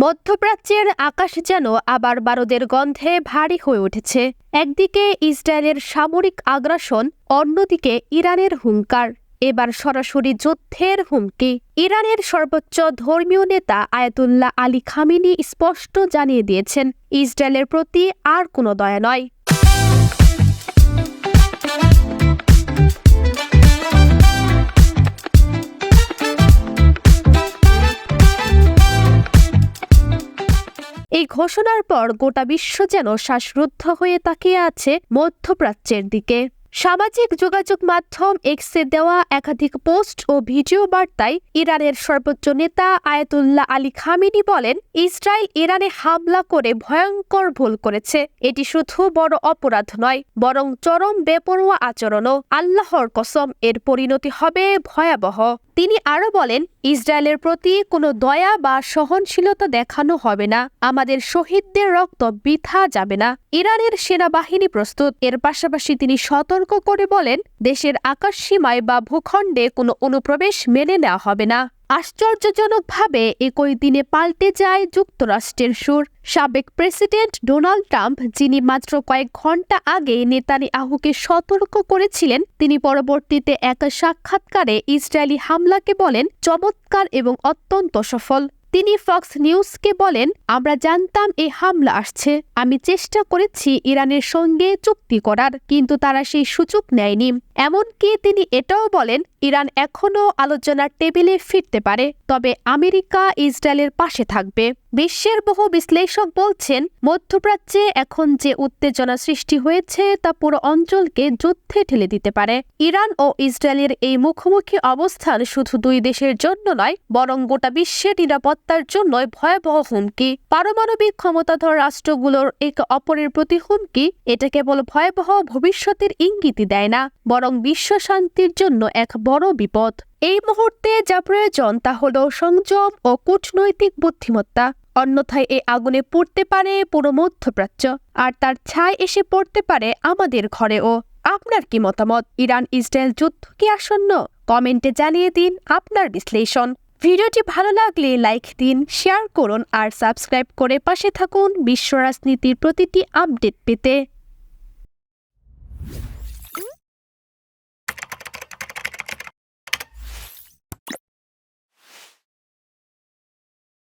মধ্যপ্রাচ্যের আকাশ যেন আবার বারুদের গন্ধে ভারী হয়ে উঠেছে। একদিকে ইসরায়েলের সামরিক আগ্রাসন, অন্যদিকে ইরানের হুঙ্কার। এবার সরাসরি যুদ্ধের হুমকি। ইরানের সর্বোচ্চ ধর্মীয় নেতা আয়াতুল্লাহ আলী খামেনি স্পষ্ট জানিয়ে দিয়েছেন, ইসরায়েলের প্রতি আর কোনো দয়া নয়। এই ঘোষণার পর গোটা বিশ্ব যেন শ্বাসরুদ্ধ হয়ে তাকিয়ে আছে মধ্যপ্রাচ্যের দিকে। সামাজিক যোগাযোগ মাধ্যম এক্সে দেওয়া একাধিক পোস্ট ও ভিডিও বার্তায় ইরানের সর্বোচ্চ নেতা আয়াতুল্লাহ আলী খামেনি বলেন, ইসরায়েল ইরানে হামলা করে ভয়ঙ্কর ভুল করেছে। এটি শুধু বড় অপরাধ নয়, বরং চরম বেপরোয়া আচরণও। আল্লাহর কসম, এর পরিণতি হবে ভয়াবহ। তিনি আরও বলেন, ইসরায়েলের প্রতি কোনো দয়া বা সহনশীলতা দেখানো হবে না। আমাদের শহীদদের রক্ত বৃথা যাবে না। ইরানের সেনাবাহিনী প্রস্তুত। এর পাশাপাশি তিনি সতর্ক করে বলেন, দেশের আকাশসীমায় বা ভূখণ্ডে কোনো অনুপ্রবেশ মেনে নেওয়া হবে না। আশ্চর্যজনকভাবে একই দিনে পাল্টে যায় যুক্তরাষ্ট্রের সুর। সাবেক প্রেসিডেন্ট ডোনাল্ড ট্রাম্প, যিনি মাত্র কয়েক ঘন্টা আগে নেতানিয়াহুকে সতর্ক করেছিলেন, তিনি পরবর্তীতে এক সাক্ষাৎকারে ইসরায়েলি হামলাকে বলেন চমৎকার এবং অত্যন্ত সফল। তিনি ফক্স নিউজকে বলেন, আমরা জানতাম এই হামলা আসছে। আমি চেষ্টা করেছি ইরানের সঙ্গে চুক্তি করার, কিন্তু তারা সেই সুযোগ নেয়নি। এমনকি তিনি এটাও বলেন, ইরান এখনও আলোচনার টেবিলে ফিরতে পারে, তবে আমেরিকা ইসরায়েলের পাশে থাকবে। বিশ্বের বহু বিশ্লেষক বলছেন, মধ্যপ্রাচ্যে এখন যে উত্তেজনা সৃষ্টি হয়েছে তা পুরো অঞ্চলকে যুদ্ধে ঠেলে দিতে পারে। ইরান ও ইসরায়েলের এই মুখোমুখি অবস্থান শুধু দুই দেশের জন্য নয়, বরং গোটা বিশ্বের নিরাপত্তার জন্যই ভয়াবহ হুমকি। পারমাণবিক ক্ষমতাধর রাষ্ট্রগুলোর একে অপরের প্রতি হুমকি এটা কেবল ভয়াবহ ভবিষ্যতের ইঙ্গিতই দেয় না, বরং বিশ্ব শান্তির জন্য এক বড় বিপদ। এই মুহূর্তে যা প্রয়োজন তা হল সংযম ও কূটনৈতিক বুদ্ধিমত্তা। অন্যথায় এই আগুনে পড়তে পারে পুরো মধ্যপ্রাচ্য, আর তার ছায় এসে পড়তে পারে আমাদের ঘরেও। আপনার কি মতামত? ইরান ইসরায়েল যুদ্ধ কি আসন্ন? কমেন্টে জানিয়ে দিন আপনার বিশ্লেষণ। ভিডিওটি ভালো লাগলে লাইক দিন, শেয়ার করুন আর সাবস্ক্রাইব করে পাশে থাকুন বিশ্ব রাজনীতির প্রতিটি আপডেট পেতে।